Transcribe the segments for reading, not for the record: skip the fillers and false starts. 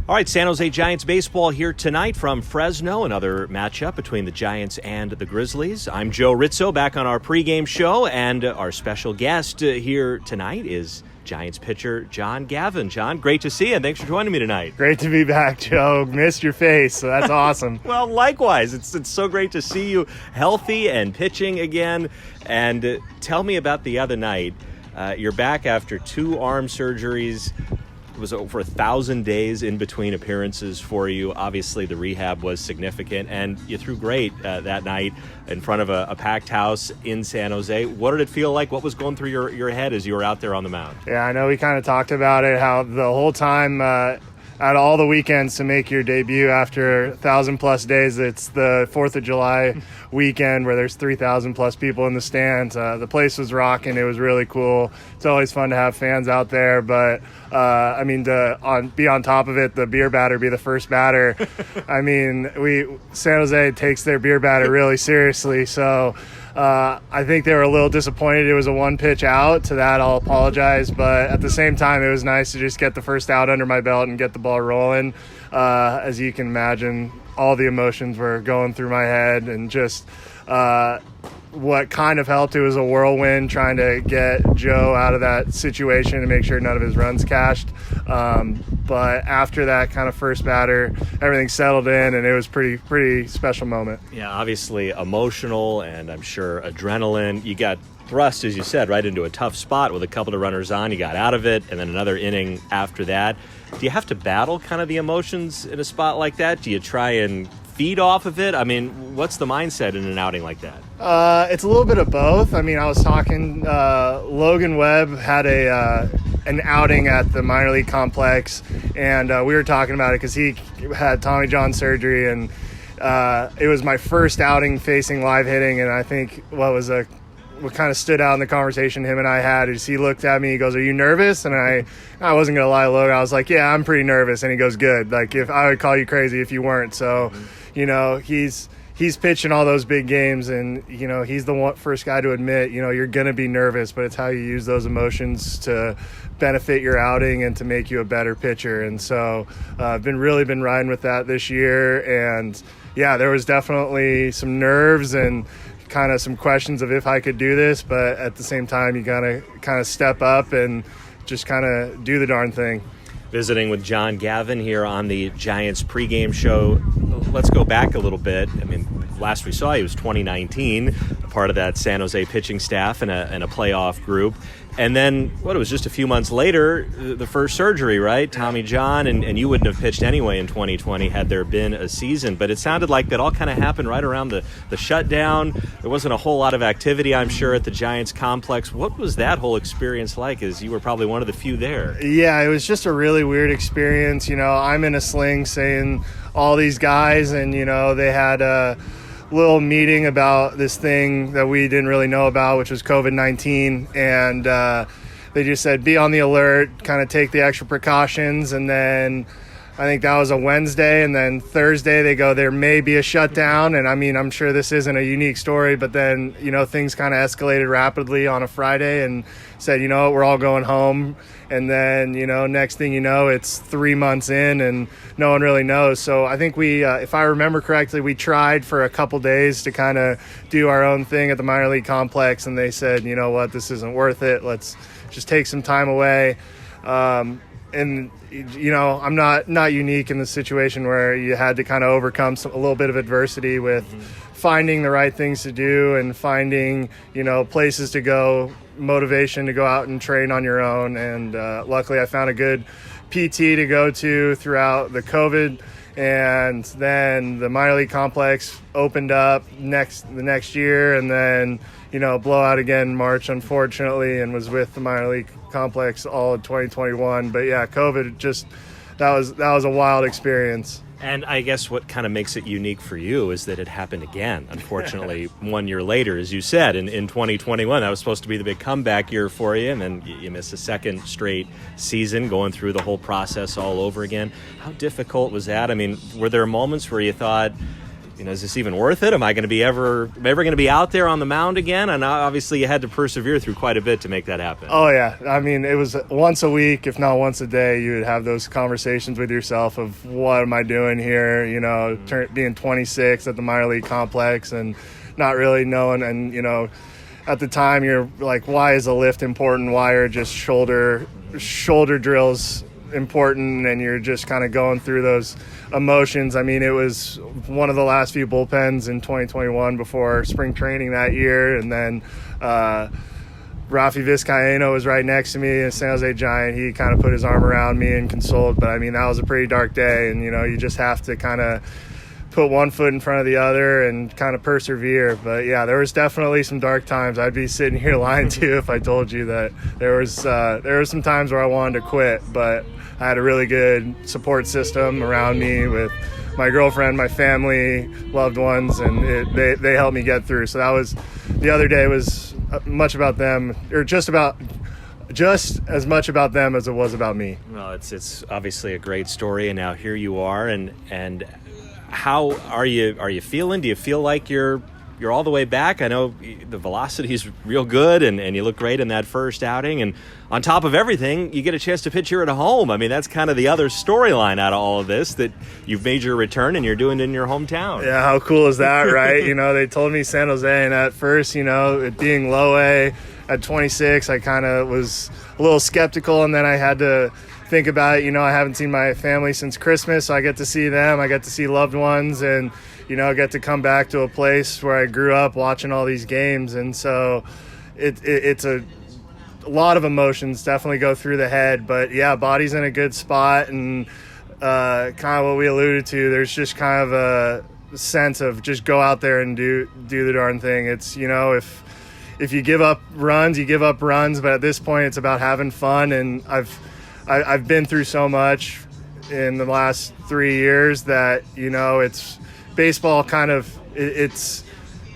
All right, San Jose Giants baseball here tonight from Fresno, another matchup between the Giants and the Grizzlies. I'm Joe Ritzo, back on our pregame show, and our special guest here tonight is Giants pitcher John Gavin. John, great to see you, and thanks for joining me tonight. Great to be back, Joe. Missed your face, so that's awesome. Well, likewise. It's so great to see you healthy and pitching again. And tell me about the other night. You're back after 2 arm surgeries. It was over 1,000 days in between appearances for you. Obviously, the rehab was significant, and you threw great that night in front of a packed house in San Jose. What did it feel like? What was going through your head as you were out there on the mound? Yeah, I know we kind of talked about it, how the whole time out of all the weekends to make your debut after 1,000-plus days, it's the 4th of July weekend where there's 3,000-plus people in the stands. The place was rocking. It was really cool. It's always fun to have fans out there, but to be on top of it, the beer batter be the first batter. I mean, San Jose takes their beer batter really seriously, so I think they were a little disappointed it was a 1-pitch out. To that, I'll apologize. But at the same time, it was nice to just get the first out under my belt and get the ball rolling. As you can imagine, all the emotions were going through my head, and just what kind of helped, it was a whirlwind trying to get Joe out of that situation and make sure none of his runs cashed. But after that kind of first batter, everything settled in, and it was pretty special moment. Yeah, obviously emotional, and I'm sure adrenaline. You got thrust, as you said, right into a tough spot with a couple of runners on. You got out of it, and then another inning after that. Do you have to battle kind of the emotions in a spot like that? Do you try and feed off of it? I mean, what's the mindset in an outing like that? It's a little bit of both. I mean, I was talking, Logan Webb had an outing at the minor league complex, and we were talking about it because he had Tommy John surgery, and it was my first outing facing live hitting, and I think what kind of stood out in the conversation him and I had is he looked at me, he goes, "Are you nervous?" And I wasn't going to lie, Logan, I was like, "Yeah, I'm pretty nervous." And he goes, "Good. Like, if I would call you crazy if you weren't." So, he's pitching all those big games, and, he's the first guy to admit, you're going to be nervous, but it's how you use those emotions to benefit your outing and to make you a better pitcher. And so I've been riding with that this year. And yeah, there was definitely some nerves and kind of some questions of if I could do this, but at the same time, you gotta kind of step up and just kind of do the darn thing. Visiting with John Gavin here on the Giants pregame show. Let's go back a little bit. I mean, last we saw you was 2019, a part of that San Jose pitching staff and a playoff group. And then, it was just a few months later, the first surgery, right? Tommy John, and you wouldn't have pitched anyway in 2020 had there been a season. But it sounded like that all kind of happened right around the shutdown. There wasn't a whole lot of activity, I'm sure, at the Giants complex. What was that whole experience like, as you were probably one of the few there? Yeah, it was just a really weird experience. I'm in a sling saying all these guys, and, they had a little meeting about this thing that we didn't really know about, which was COVID-19, and they just said be on the alert, kind of take the extra precautions. And then I think that was a Wednesday, and then Thursday they go, there may be a shutdown. And I mean, I'm sure this isn't a unique story, but then things kind of escalated rapidly on a Friday and said, we're all going home. And then, next thing you know, it's 3 months in and no one really knows. So I think we, if I remember correctly, we tried for a couple days to kind of do our own thing at the minor league complex. And they said, you know what, this isn't worth it. Let's just take some time away. And, I'm not unique in the situation where you had to kind of overcome a little bit of adversity with finding the right things to do and finding, places to go, motivation to go out and train on your own. And luckily I found a good PT to go to throughout the COVID, and then the minor league complex opened up the next year, and then blowout again in March, unfortunately, and was with the minor league complex all of 2021. But yeah, COVID, that was a wild experience. And I guess what kind of makes it unique for you is that it happened again, unfortunately, 1 year later, as you said, in 2021. That was supposed to be the big comeback year for you, and then you missed a second straight season going through the whole process all over again. How difficult was that? I mean, were there moments where you thought, is this even worth it? Am I going to be ever going to be out there on the mound again? And obviously you had to persevere through quite a bit to make that happen. Oh, yeah. I mean, it was once a week, if not once a day, you would have those conversations with yourself of what am I doing here, being 26 at the minor league complex and not really knowing. And, at the time you're like, why is a lift important? Why are just shoulder drills important? And you're just kind of going through those emotions. I mean, it was one of the last few bullpens in 2021 before spring training that year. And then Rafi Vizcaíno was right next to me, a San Jose Giant. He kind of put his arm around me and consoled. But, I mean, that was a pretty dark day. And, you just have to kind of put one foot in front of the other and kind of persevere. But yeah, there was definitely some dark times. I'd be sitting here lying to you if I told you that there were some times where I wanted to quit, but I had a really good support system around me with my girlfriend, my family, loved ones, and they helped me get through. So that was, the other day was much about them, or just as much about them as it was about me. Well, it's obviously a great story, and now here you are, and how are you feeling? Do you feel like you're all the way back? I know the velocity is real good, and you look great in that first outing. And on top of everything, you get a chance to pitch here at home. I mean, that's kind of the other storyline out of all of this, that you've made your return and you're doing it in your hometown. Yeah, how cool is that, right? They told me San Jose, and at first, it being low A at 26, I kind of was a little skeptical, and then I had to think about it. I haven't seen my family since Christmas, so I get to see them. I get to see loved ones, and get to come back to a place where I grew up watching all these games. And so it's a lot of emotions definitely go through the head. But yeah, body's in a good spot, and kind of what we alluded to, there's just kind of a sense of just go out there and do the darn thing. It's if you give up runs, you give up runs, but at this point it's about having fun. And I've been through so much in the last 3 years that, it's baseball kind of, it's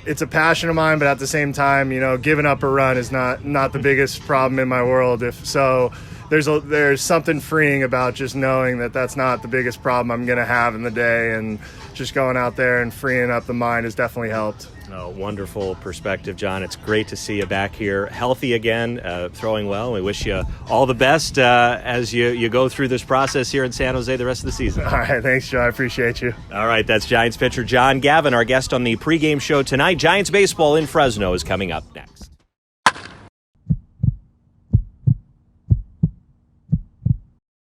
a passion of mine, but at the same time, giving up a run is not the biggest problem in my world. If so, there's something freeing about just knowing that that's not the biggest problem I'm going to have in the day, and just going out there and freeing up the mind has definitely helped. Oh, wonderful perspective, John. It's great to see you back here, healthy again, throwing well. We wish you all the best as you go through this process here in San Jose the rest of the season. All right, thanks, Joe. I appreciate you. All right, that's Giants pitcher John Gavin, our guest on the pregame show tonight. Giants baseball in Fresno is coming up next.